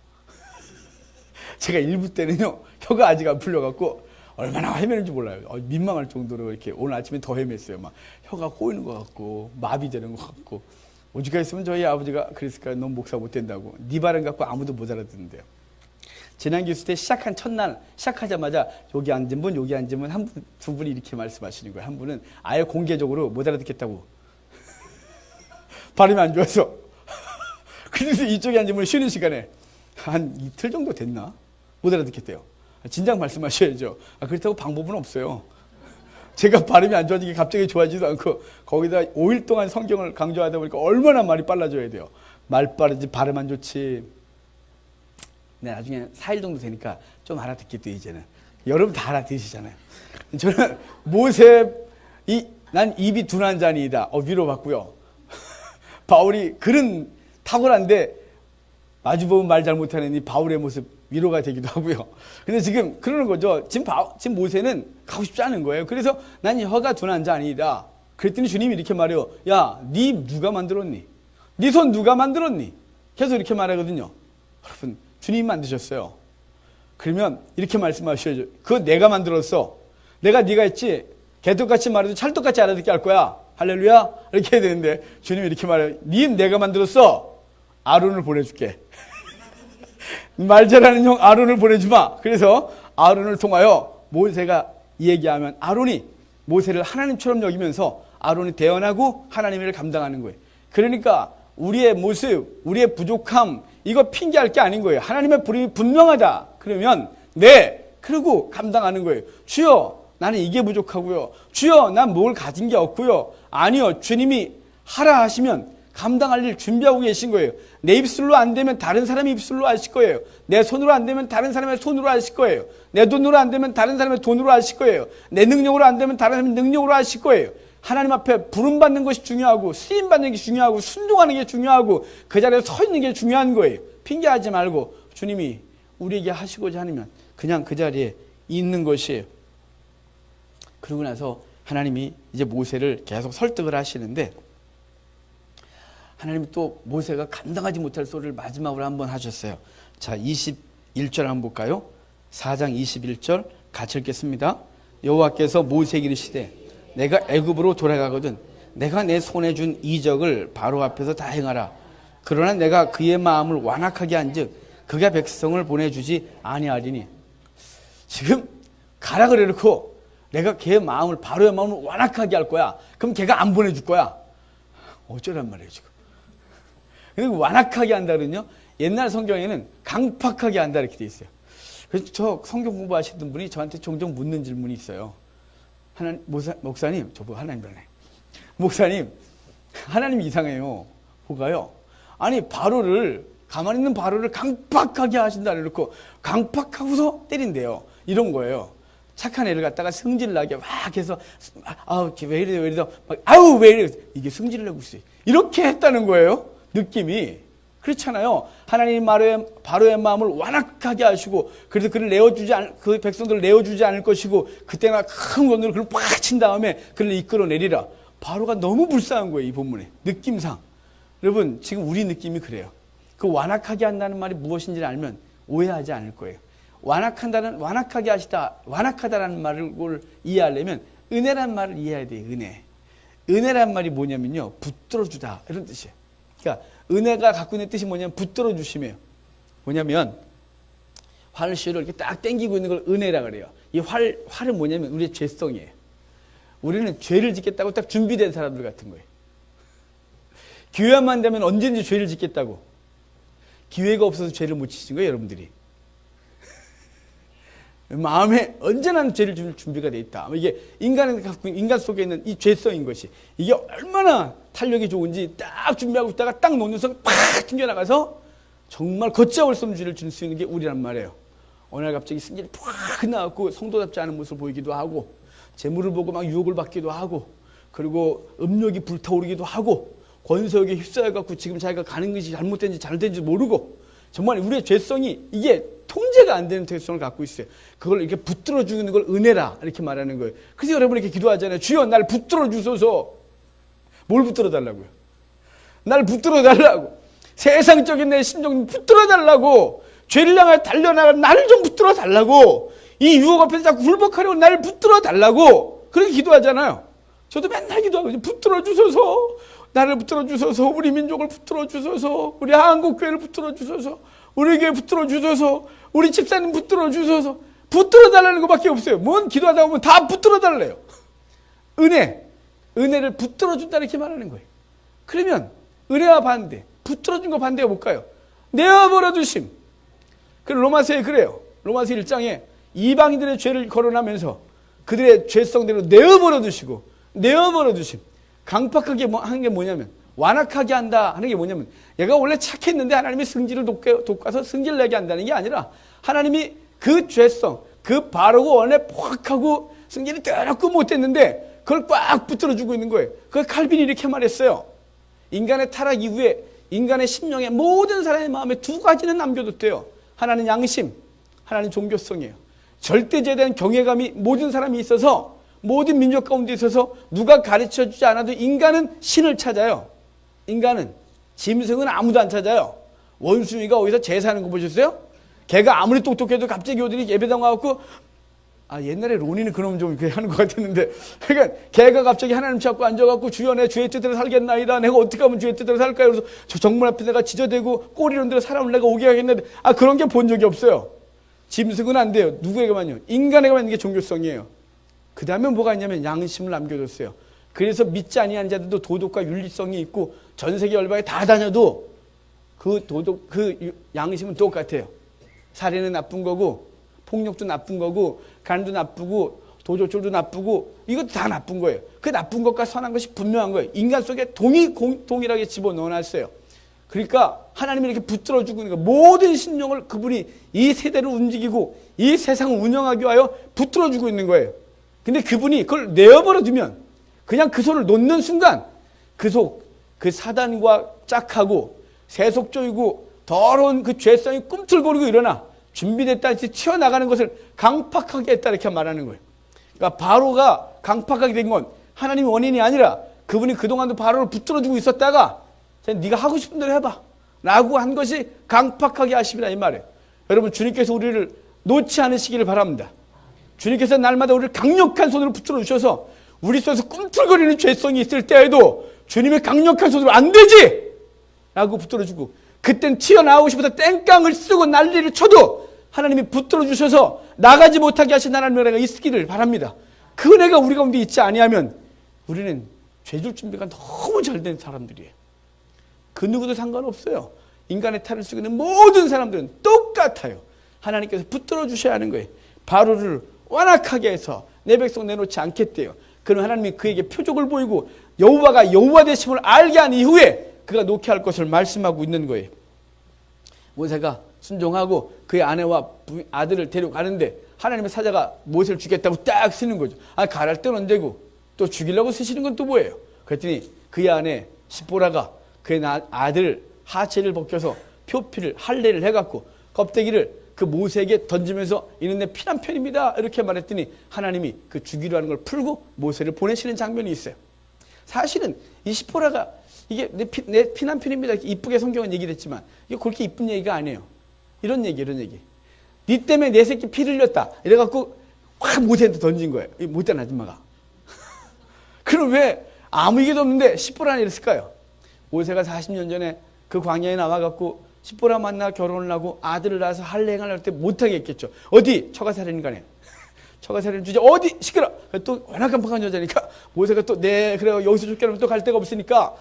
제가 일부 때는요, 혀가 아직 안 풀려갖고 얼마나 헤매는지 몰라요. 민망할 정도로 이렇게 오늘 아침에 더 헤맸어요. 막 혀가 꼬이는 것 같고 마비되는 것 같고. 오죽하 있으면 저희 아버지가 그랬을까요? 넌 목사 못 된다고. 네 발음 갖고 아무도 못 알아듣는데요. 지난 교수 때 시작한 첫날 시작하자마자 여기 앉은 분 여기 앉은 분 한 분, 두 분이 이렇게 말씀하시는 거예요. 한 분은 아예 공개적으로 못 알아듣겠다고. 발음이 안 좋아서. 그래서 이쪽에 앉은 분은 쉬는 시간에 한 이틀 정도 됐나? 못 알아듣겠대요. 진작 말씀하셔야죠. 그렇다고 방법은 없어요. 제가 발음이 안 좋아지게 갑자기 좋아지지도 않고 거기다 5일 동안 성경을 강조하다 보니까 얼마나 말이 빨라져야 돼요. 말 빠르지 발음 안 좋지. 네, 나중에 4일 정도 되니까 좀 알아듣겠죠. 이제는 여러분 다 알아들으시잖아요. 저는 모세 난 입이 둔한 자니이다. 위로받고요. 바울이 글은 탁월한데 마주보면 말 잘못하는 이 바울의 모습 위로가 되기도 하고요. 근데 지금 그러는 거죠. 지금 모세는 가고 싶지 않은 거예요. 그래서 난 혀가 둔한 자 아니다. 그랬더니 주님이 이렇게 말해요. 야, 네 누가 만들었니? 네 손 누가 만들었니? 계속 이렇게 말하거든요. 여러분, 주님이 만드셨어요. 그러면 이렇게 말씀하셔야죠. 그거 내가 만들었어. 내가 네가 했지. 개떡같이 말해도 찰떡같이 알아듣게 할 거야. 할렐루야. 이렇게 해야 되는데 주님이 이렇게 말해요. 네 내가 만들었어. 아론을 보내줄게. 말 잘하는 형 아론을 보내주마. 그래서 아론을 통하여 모세가 얘기하면 아론이 모세를 하나님처럼 여기면서 아론이 대언하고 하나님을 감당하는 거예요. 그러니까 우리의 모습, 우리의 부족함, 이거 핑계할 게 아닌 거예요. 하나님의 부름이 분명하다. 그러면 네, 그러고 감당하는 거예요. 주여, 나는 이게 부족하고요. 주여, 난 뭘 가진 게 없고요. 아니요, 주님이 하라 하시면 감당할 일 준비하고 계신 거예요. 내 입술로 안 되면 다른 사람의 입술로 하실 거예요. 내 손으로 안 되면 다른 사람의 손으로 하실 거예요. 내 돈으로 안 되면 다른 사람의 돈으로 하실 거예요. 내 능력으로 안 되면 다른 사람의 능력으로 하실 거예요. 하나님 앞에 부름받는 것이 중요하고 쓰임받는 게 중요하고 순종하는 게 중요하고 그 자리에 서 있는 게 중요한 거예요. 핑계하지 말고 주님이 우리에게 하시고자 하면 그냥 그 자리에 있는 것이에요. 그러고 나서 하나님이 이제 모세를 계속 설득을 하시는데 하나님이 또 모세가 감당하지 못할 소리를 마지막으로 한번 하셨어요. 자, 21절 한번 볼까요? 4장 21절 같이 읽겠습니다. 여호와께서 모세에게 이르시되 내가 애굽으로 돌아가거든 내가 내 손에 준 이적을 바로 앞에서 다 행하라. 그러나 내가 그의 마음을 완악하게 한즉 그가 백성을 보내주지 아니하리니. 지금 가라 그래놓고 내가 걔의 마음을 바로의 마음을 완악하게 할 거야. 그럼 걔가 안 보내줄 거야. 어쩌란 말이에요 지금. 그리고 완악하게 한다면요. 옛날 성경에는 강팍하게 한다 이렇게 돼 있어요. 그래서 저 성경 공부하시던 분이 저한테 종종 묻는 질문이 있어요. 목사님, 저보고 하나님이라네. 목사님, 하나님 이상해요. 뭐가요? 아니 바로를 가만히 있는 바로를 강팍하게 하신다 이러고 강팍하고서 때린대요. 이런 거예요. 착한 애를 갖다가 승질 나게 막 해서 아우 왜 이래 왜 이래 막 아우 왜 이래 이게 승질을 내고 있어요. 이렇게 했다는 거예요. 느낌이 그렇잖아요. 하나님 바로의 마음을 완악하게 하시고 그래서 그 백성들을 내어주지 않을 것이고 그때나 큰 권능으로 그를 팍 친 다음에 그를 이끌어내리라. 바로가 너무 불쌍한 거예요. 이 본문에 느낌상. 여러분 지금 우리 느낌이 그래요. 그 완악하게 한다는 말이 무엇인지를 알면 오해하지 않을 거예요. 완악하게 하시다, 완악하다라는 말을 이해하려면 은혜란 말을 이해해야 돼요. 은혜란 말이 뭐냐면요, 붙들어주다 이런 뜻이에요. 그러니까 은혜가 갖고 있는 뜻이 뭐냐면 붙들어주심이에요. 뭐냐면 활시로 이렇게 딱 당기고 있는 걸 은혜라 그래요. 이 활은 뭐냐면 우리의 죄성이에요. 우리는 죄를 짓겠다고 딱 준비된 사람들 같은 거예요. 기회만 되면 언제든지 죄를 짓겠다고. 기회가 없어서 죄를 못 지신 거예요, 여러분들이. 마음에 언제나 죄를 줄 준비가 돼 있다. 이게 인간 속에 있는 이 죄성인 것이, 이게 얼마나 탄력이 좋은지 딱 준비하고 있다가 딱 놓는 순간 팍 튕겨나가서 정말 걷잡을 수 없는 죄를 줄 수 있는 게 우리란 말이에요. 어느 날 갑자기 승질이 팍 나왔고 성도답지 않은 모습을 보이기도 하고, 재물을 보고 막 유혹을 받기도 하고, 그리고 음욕이 불타오르기도 하고, 권세욕에 휩싸여갖고 지금 자기가 가는 것이 잘못된지 잘된지 모르고, 정말 우리의 죄성이 이게 통제가 안 되는 죄성을 갖고 있어요. 그걸 이렇게 붙들어 주는 걸 은혜라 이렇게 말하는 거예요. 그래서 여러분 이렇게 기도하잖아요. 주여 날 붙들어 주소서. 뭘 붙들어 달라고요? 날 붙들어 달라고. 세상적인 내 심정 붙들어 달라고. 죄를 향해 달려나가 나를 좀 붙들어 달라고. 이 유혹 앞에서 자꾸 굴복하려고 나를 붙들어 달라고. 그렇게 기도하잖아요. 저도 맨날 기도하고 붙들어 주소서. 나를 붙들어 주소서. 우리 민족을 붙들어 주소서. 우리 한국교회를 붙들어 주소서. 우리 교회 붙들어 주소서. 우리 집사님 붙들어 주소서. 붙들어 달라는 것밖에 없어요. 뭔 기도하다 보면 다 붙들어 달래요. 은혜를 붙들어 준다 이렇게 말하는 거예요. 그러면 은혜와 반대, 붙들어 준 거 반대가 뭘까요? 내어버려 두심. 그리고 로마서에 그래요. 로마서 1장에 이방인들의 죄를 거론하면서 그들의 죄성대로 내어버려 두시고, 내어버려 두심. 강팍하게 하는 게 뭐냐면, 완악하게 한다 하는 게 뭐냐면, 얘가 원래 착했는데 하나님이 승질을 돋궈서 승질 내게 한다는 게 아니라, 하나님이 그 죄성, 그 바르고 원래 포악하고 승질이 더럽고 못했는데 그걸 꽉 붙들어주고 있는 거예요. 그걸 칼빈이 이렇게 말했어요. 인간의 타락 이후에 인간의 심령에 모든 사람의 마음에 두 가지는 남겨뒀대요. 하나는 양심, 하나는 종교성이에요. 절대제에 대한 경외감이 모든 사람이 있어서, 모든 민족 가운데 있어서 누가 가르쳐주지 않아도 인간은 신을 찾아요. 인간은. 짐승은 아무도 안 찾아요. 원숭이가 어디서 제사하는 거 보셨어요? 걔가 아무리 똑똑해도 갑자기 어디 예배당 와갖고, 옛날에 로니는 그놈 좀 하는 것 같았는데, 그러니까 걔가 갑자기 하나님 잡고 앉아갖고 주여 내 주의 뜻대로 살겠나이다. 내가 어떻게 하면 주의 뜻대로 살까요? 그래서 저 정문 앞에 내가 지저대고 꼬리 이런 데로 사람을 내가 오게 하겠는데, 그런 게 본 적이 없어요. 짐승은 안 돼요. 누구에게만요? 인간에게만 있는 게 종교성이에요. 그 다음에 뭐가 있냐면 양심을 남겨뒀어요. 그래서 믿지 아니한 자들도 도덕과 윤리성이 있고 전 세계 열방에 다 다녀도 그 양심은 똑같아요. 살인은 나쁜 거고, 폭력도 나쁜 거고, 간도 나쁘고, 도적질도 나쁘고, 이것도 다 나쁜 거예요. 그 나쁜 것과 선한 것이 분명한 거예요. 인간 속에 동일하게 집어넣어놨어요. 그러니까 하나님이 이렇게 붙들어주고 있는 거예요. 모든 심령을 그분이 이 세대를 움직이고 이 세상을 운영하기 위하여 붙들어주고 있는 거예요. 근데 그분이 그걸 내어버려 두면, 그냥 그 손을 놓는 순간 그 사단과 짝하고 세속적이고 더러운 그 죄성이 꿈틀거리고 일어나 준비됐다 해서 튀어나가는 것을 강팍하게 했다 이렇게 말하는 거예요. 그러니까 바로가 강팍하게 된 건 하나님의 원인이 아니라 그분이 그동안도 바로를 붙들어주고 있었다가 네가 하고 싶은 대로 해봐 라고 한 것이 강팍하게 하심이라 이 말이에요. 여러분, 주님께서 우리를 놓지 않으시기를 바랍니다. 주님께서 날마다 우리를 강력한 손으로 붙들어 주셔서 우리 속에서 꿈틀거리는 죄성이 있을 때에도 주님의 강력한 손으로 안 되지! 라고 붙들어주고, 그땐 튀어나오고 싶어서 땡깡을 쓰고 난리를 쳐도 하나님이 붙들어 주셔서 나가지 못하게 하신 하나님의 은혜가 있기를 바랍니다. 그 은혜가 우리 가운데 있지 아니하면 우리는 죄줄 준비가 너무 잘 된 사람들이에요. 그 누구도 상관없어요. 인간의 탈을 쓰고 있는 모든 사람들은 똑같아요. 하나님께서 붙들어 주셔야 하는 거예요. 바로를 완악하게 해서 내 백성 내놓지 않겠대요. 그럼 하나님이 그에게 표적을 보이고 여호와가 여호와 되심을 알게 한 이후에 그가 놓게 할 것을 말씀하고 있는 거예요. 모세가 순종하고 그의 아내와 아들을 데려가는데 하나님의 사자가 모세를 죽였다고 딱 쓰는 거죠. 가랄 때는 언제고 또 죽이려고 쓰시는 건 또 뭐예요? 그랬더니 그의 아내 시보라가 그의 아들 하체를 벗겨서 표피를 할례를 해갖고 껍데기를 그 모세에게 던지면서 이는 내 피난편입니다 이렇게 말했더니 하나님이 그 죽이려 하는 걸 풀고 모세를 보내시는 장면이 있어요. 사실은 이 시보라가 이게 내 피난편입니다 이렇게 이쁘게 성경은 얘기를 했지만 이게 그렇게 이쁜 얘기가 아니에요. 이런 얘기. 네 때문에 내 새끼 피 흘렸다 이래갖고 확 모세한테 던진 거예요. 이 못된 아줌마가. 그럼 왜 아무 얘기도 없는데 십보라는 이랬을까요? 모세가 40년 전에 그 광야에 나와갖고 십보라 만나 결혼을 하고 아들을 낳아서 할례행을 할 때 못하게 했겠죠. 어디? 처가살인간에. 처가살인 주제 어디? 시끄러. 또 워낙 깜빡한 여자니까 모세가 또 네 그래 여기서 쫓겨나면 또 갈 데가 없으니까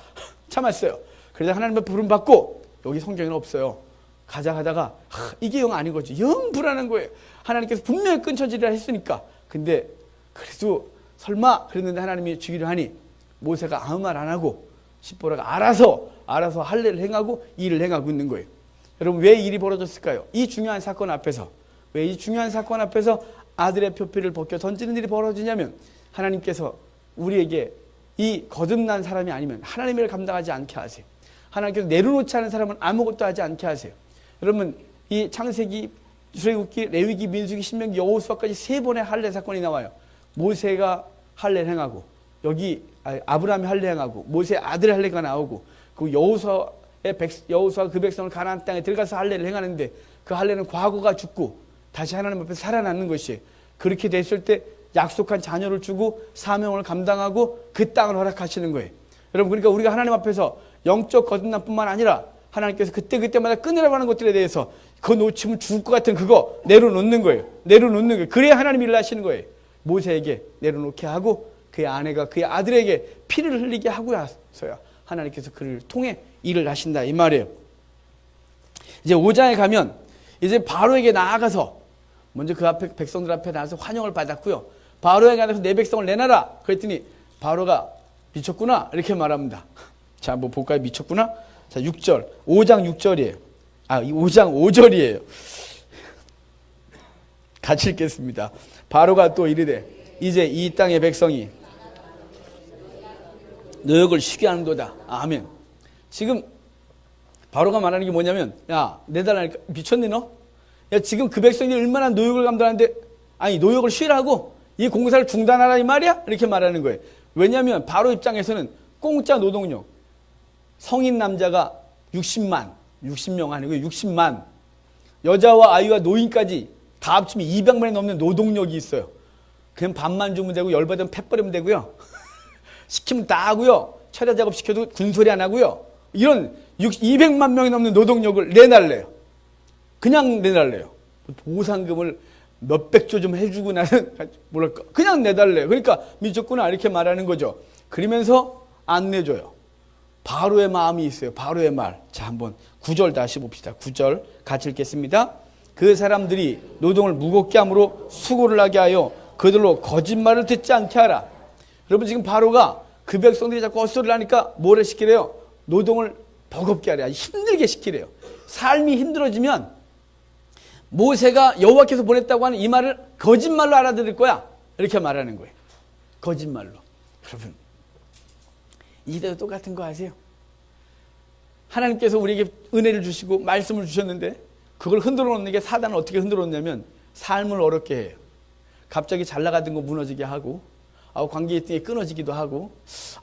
참았어요. 그러다 하나님의 부름 받고 여기 성경에는 없어요. 가다가 이게 영 아닌 거지. 영 불안한 거예요. 하나님께서 분명히 끊쳐지리라 했으니까. 근데 그래도 설마 그랬는데 하나님이 주기로 하니 모세가 아무 말 안 하고 십보라가 알아서 할례를 행하고 일을 행하고 있는 거예요. 여러분 왜 일이 벌어졌을까요? 이 중요한 사건 앞에서. 왜 이 중요한 사건 앞에서 아들의 표피를 벗겨 던지는 일이 벌어지냐면 하나님께서 우리에게 이 거듭난 사람이 아니면 하나님의 일을 감당하지 않게 하세요. 하나님께서 내려놓지 않은 사람은 아무것도 하지 않게 하세요. 여러분 이 창세기, 출애굽기, 레위기, 민수기, 신명기, 여호수아까지 3번의 할례 사건이 나와요. 모세가 할례를 행하고 여기 아브라함이 할례 행하고 모세의 아들의 할례가 나오고 그 여호수아가 그 백성을 가나안 땅에 들어가서 할례를 행하는데 그 할례는 과거가 죽고 다시 하나님 앞에 살아나는 것이에요. 그렇게 됐을 때 약속한 자녀를 주고 사명을 감당하고 그 땅을 허락하시는 거예요. 여러분 그러니까 우리가 하나님 앞에서 영적 거듭남뿐만 아니라 하나님께서 그때마다 끊으라고 하는 것들에 대해서 그거 놓치면 죽을 것 같은 그거 내려놓는 거예요. 내려놓는 거예요. 그래야 하나님이 일을 하시는 거예요. 모세에게 내려놓게 하고 그의 아내가 그의 아들에게 피를 흘리게 하고 나서야 하나님께서 그를 통해 일을 하신다 이 말이에요. 이제 5장에 가면 이제 바로에게 나아가서 먼저 그 앞에 백성들 앞에 나가서 환영을 받았고요. 바로에게 나가서 내 백성을 내놔라. 그랬더니 바로가 미쳤구나 이렇게 말합니다. 자, 한번 볼까요? 미쳤구나. 자, 6절. 5장 6절이에요. 5장 5절이에요. 같이 읽겠습니다. 바로가 또 이르되 이제 이 땅의 백성이 노역을 쉬게 하는도다. 아멘. 지금 바로가 말하는 게 뭐냐면 야 내달라니까 미쳤니 너? 야 지금 그 백성이 얼마나 노역을 감당하는데 아니 노역을 쉬라고 이 공사를 중단하라 이 말이야? 이렇게 말하는 거예요. 왜냐하면 바로 입장에서는 공짜 노동력 성인 남자가 60명 아니고 60만 여자와 아이와 노인까지 다 합치면 200만이 넘는 노동력이 있어요. 그냥 밥만 주면 되고 열받으면 팻 버리면 되고요. 시키면 다 하고요. 철야 작업 시켜도 군소리 안 하고요. 이런 200만 명이 넘는 노동력을 내달래요. 그냥 내달래요. 보상금을 몇백조 좀 해주고 나는 뭐랄까 그냥 내달래요. 그러니까 미쳤구나 이렇게 말하는 거죠. 그러면서 안 내줘요. 바로의 마음이 있어요. 바로의 말. 자, 한번 9절 다시 봅시다. 9절 같이 읽겠습니다. 그 사람들이 노동을 무겁게 함으로 수고를 하게 하여 그들로 거짓말을 듣지 않게 하라. 여러분 지금 바로가 그 백성들이 자꾸 헛소리를 하니까 뭐를 시키래요? 노동을 버겁게 하래. 힘들게 시키래요. 삶이 힘들어지면 모세가 여호와께서 보냈다고 하는 이 말을 거짓말로 알아들을 거야. 이렇게 말하는 거예요. 거짓말로. 여러분 이때도 똑같은 거 아세요? 하나님께서 우리에게 은혜를 주시고 말씀을 주셨는데 그걸 흔들어 놓는 게 사단을 어떻게 흔들어 놓냐면 삶을 어렵게 해요. 갑자기 잘 나가던 거 무너지게 하고 관계 있던 게 끊어지기도 하고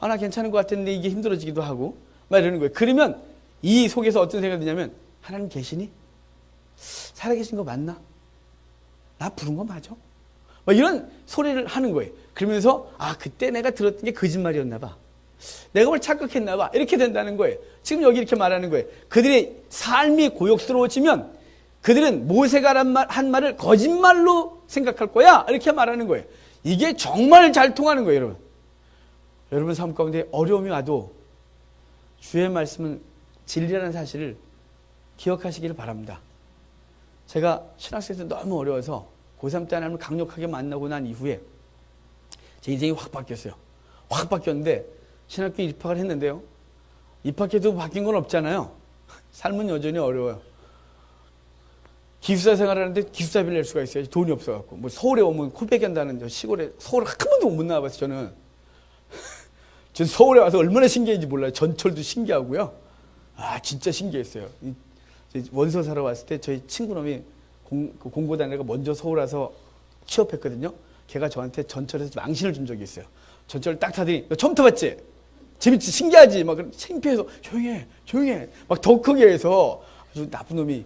나 괜찮은 것 같았는데 이게 힘들어지기도 하고 막 이러는 거예요. 그러면 이 속에서 어떤 생각이 드냐면 하나님 계시니? 살아계신 거 맞나? 나 부른 거 맞아? 막 이런 소리를 하는 거예요. 그러면서 그때 내가 들었던 게 거짓말이었나 봐. 내가 뭘 착각했나 봐. 이렇게 된다는 거예요. 지금 여기 이렇게 말하는 거예요. 그들의 삶이 고역스러워지면 그들은 모세가 한 말을 거짓말로 생각할 거야. 이렇게 말하는 거예요. 이게 정말 잘 통하는 거예요, 여러분. 여러분 삶 가운데 어려움이 와도 주의 말씀은 진리라는 사실을 기억하시기를 바랍니다. 제가 신학생에서 너무 어려워서 고3 때 하나님을 강력하게 만나고 난 이후에 제 인생이 확 바뀌었어요. 확 바뀌었는데 신학교에 입학을 했는데요. 입학해도 바뀐 건 없잖아요. 삶은 여전히 어려워요. 기숙사 생활하는데 기숙사비를 낼 수가 있어요. 돈이 없어갖고. 뭐 서울에 오면 코베기 한다는 시골에 서울에 한 번도 못 나와봤어요. 저는 서울에 와서 얼마나 신기한지 몰라요. 전철도 신기하고요. 진짜 신기했어요. 원서 사러 왔을 때 저희 친구놈이 공고 다니다가 먼저 서울 와서 취업했거든요. 걔가 저한테 전철에서 망신을 준 적이 있어요. 전철을 딱 타더니 너 처음 타봤지? 재밌지? 신기하지? 막 창피해서 조용히 해. 막 더 크게 해서 아주 나쁜 놈이.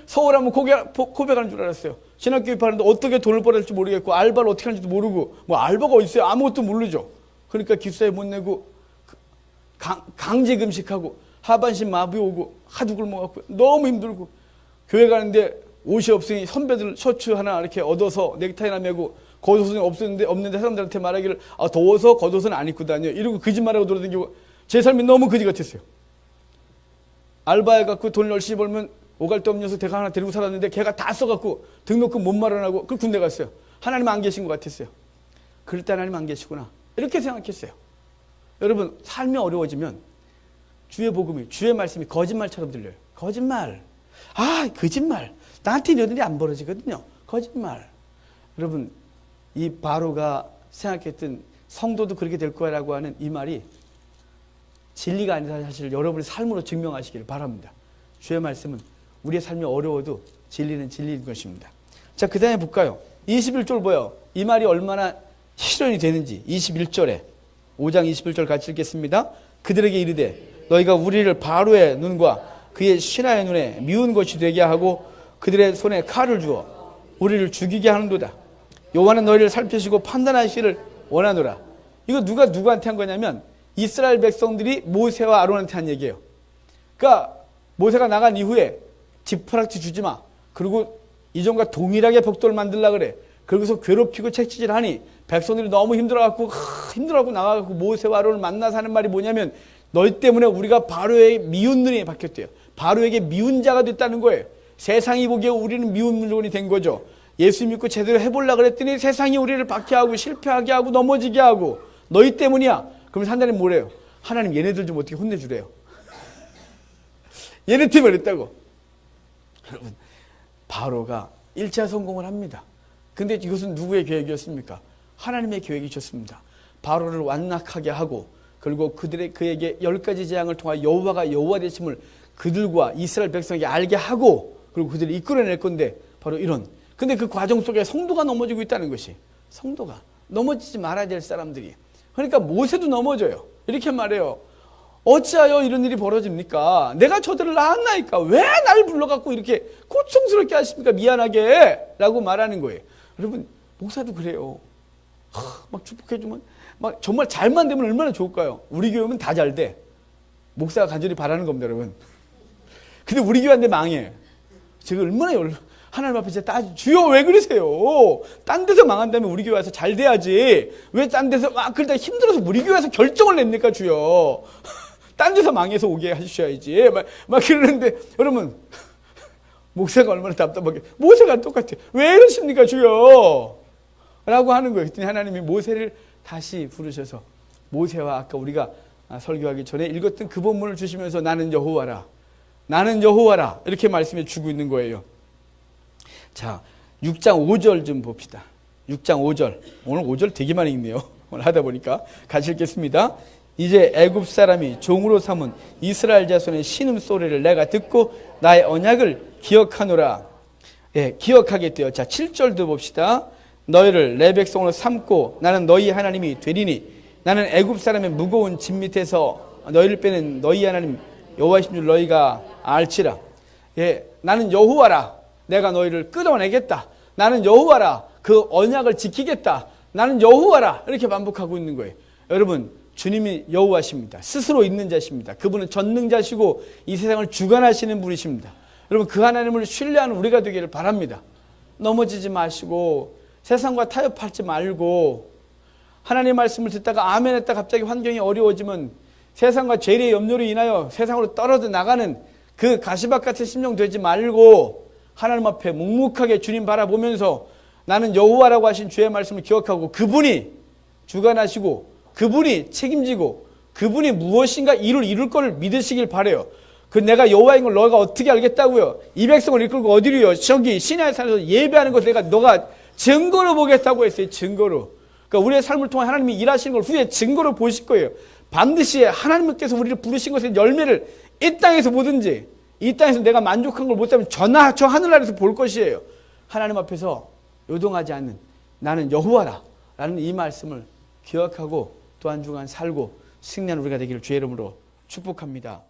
서울 하면 고백하는 줄 알았어요. 신학교육 하는데 어떻게 돈을 벌어야 할지 모르겠고 알바를 어떻게 하는지도 모르고 뭐 알바가 어디 있어요? 아무것도 모르죠. 그러니까 기숙사에 못 내고 강제 금식하고 하반신 마비 오고 하도 굶어갖고 너무 힘들고 교회 가는데 옷이 없으니 선배들 셔츠 하나 이렇게 얻어서 넥타이나 메고 겉옷은 없는데 사람들한테 말하기를 더워서 겉옷은 안 입고 다녀 이러고 거짓말하고 돌아다니고 제 삶이 너무 거지 같았어요. 알바해갖고 돈 열심히 벌면 오갈 데 없는 녀석 대가 하나 데리고 살았는데 걔가 다 써갖고 등록금 못 마련하고 그 군대 갔어요. 하나님 안 계신 것 같았어요. 그럴 때 하나님 안 계시구나 이렇게 생각했어요. 여러분 삶이 어려워지면 주의 복음이 주의 말씀이 거짓말처럼 들려요. 거짓말. 거짓말. 나한테 이런 일이 안 벌어지거든요. 거짓말. 여러분 이 바로가 생각했던 성도도 그렇게 될 거라고 하는 이 말이 진리가 아니라 사실 여러분의 삶으로 증명하시기를 바랍니다. 주의 말씀은 우리의 삶이 어려워도 진리는 진리인 것입니다. 자, 그 다음에 볼까요? 21절 보여. 이 말이 얼마나 실현이 되는지 21절에 5장 21절 같이 읽겠습니다. 그들에게 이르되 너희가 우리를 바로의 눈과 그의 신하의 눈에 미운 것이 되게 하고 그들의 손에 칼을 주어 우리를 죽이게 하는도다. 여호와는 너희를 살피시고 판단하시기를 원하노라. 이거 누가 누구한테 한 거냐면 이스라엘 백성들이 모세와 아론한테 한 얘기예요. 그러니까 모세가 나간 이후에 지푸라기 주지 마. 그리고 이전과 동일하게 벽돌을 만들려고 그래. 그러고서 괴롭히고 책치질하니 백성들이 너무 힘들어하고 나와갖고 모세와 아론을 만나서 하는 말이 뭐냐면 너희 때문에 우리가 바로의 미운 눈이 바뀌었대요. 바로에게 미운 자가 됐다는 거예요. 세상이 보기에 우리는 미운 물건이 된 거죠. 예수 믿고 제대로 해보려고 그랬더니 세상이 우리를 박해하고 실패하게 하고 넘어지게 하고 너희 때문이야. 그럼 하나님 뭐래요? 하나님 얘네들 좀 어떻게 혼내주래요. 얘네 때문에 그랬다고. 여러분 바로가 1차 성공을 합니다. 근데 이것은 누구의 계획이었습니까? 하나님의 계획이셨습니다. 바로를 완악하게 하고 그리고 그에게 10가지 재앙을 통하여 여호와가 여호와 되심을 그들과 이스라엘 백성에게 알게 하고 그리고 그들을 이끌어낼 건데 바로 이런. 근데 그 과정 속에 성도가 넘어지고 있다는 것이 성도가 넘어지지 말아야 될 사람들이 그러니까 모세도 넘어져요. 이렇게 말해요. 어찌하여 이런 일이 벌어집니까? 내가 저들을 낳았나이까? 왜 날 불러갖고 이렇게 고통스럽게 하십니까? 미안하게 라고 말하는 거예요. 여러분 목사도 그래요. 막 축복해주면 막 정말 잘만 되면 얼마나 좋을까요? 우리 교회면 다 잘 돼. 목사가 간절히 바라는 겁니다, 여러분. 근데 우리 교회한테 망해. 제가 얼마나 하나님 앞에 진짜 주여 왜 그러세요? 딴 데서 망한다면 우리 교회 와서 잘 돼야지. 왜 딴 데서 막 그러다 힘들어서 우리 교회 와서 결정을 냅니까, 주여? 딴 데서 망해서 오게 하셔야지. 막 그러는데 여러분 목사가 얼마나 답답하게 모세가 똑같아. 왜 이러십니까, 주여? 라고 하는 거예요. 그랬더니 하나님이 모세를 다시 부르셔서 모세와 아까 우리가 설교하기 전에 읽었던 그 본문을 주시면서 나는 여호와라. 나는 여호와라. 이렇게 말씀해 주고 있는 거예요. 자, 6장 5절 좀 봅시다. 6장 5절. 오늘 5절 되게 많이 읽네요. 오늘 하다 보니까. 같이 읽겠습니다. 이제 애굽 사람이 종으로 삼은 이스라엘 자손의 신음소리를 내가 듣고 나의 언약을 기억하노라. 예, 기억하겠대요. 자, 7절도 봅시다. 너희를 내 백성으로 삼고 나는 너희 하나님이 되리니 나는 애굽 사람의 무거운 짐 밑에서 너희를 빼는 너희 하나님 여호와이신 줄 너희가 알지라. 예, 나는 여호와라. 내가 너희를 끌어내겠다. 나는 여호와라. 그 언약을 지키겠다. 나는 여호와라. 이렇게 반복하고 있는 거예요. 여러분 주님이 여호와십니다. 스스로 있는 자십니다. 그분은 전능자시고 이 세상을 주관하시는 분이십니다. 여러분 그 하나님을 신뢰하는 우리가 되기를 바랍니다. 넘어지지 마시고 세상과 타협하지 말고 하나님의 말씀을 듣다가 아멘 했다 갑자기 환경이 어려워지면 세상과 죄의 염려로 인하여 세상으로 떨어져 나가는 그 가시밭 같은 심령 되지 말고 하나님 앞에 묵묵하게 주님 바라보면서 나는 여호와라고 하신 주의 말씀을 기억하고 그분이 주관하시고 그분이 책임지고 그분이 무엇인가 이룰 거를 믿으시길 바라요. 그 내가 여호와인 걸 너가 어떻게 알겠다고요? 이 백성을 이끌고 어디로요? 저기 시내의 산에서 예배하는 것을 너가 증거로 보겠다고 했어요. 증거로. 그러니까 우리의 삶을 통해 하나님이 일하시는 걸 후에 증거로 보실 거예요. 반드시 하나님께서 우리를 부르신 것의 열매를 이 땅에서 보든지 이 땅에서 내가 만족한 걸 못하면 저 하늘나라에서 볼 것이에요. 하나님 앞에서 요동하지 않는 나는 여호와라 라는 이 말씀을 기억하고 또 한 주간 살고 승리하는 우리가 되기를 주의 이름으로 축복합니다.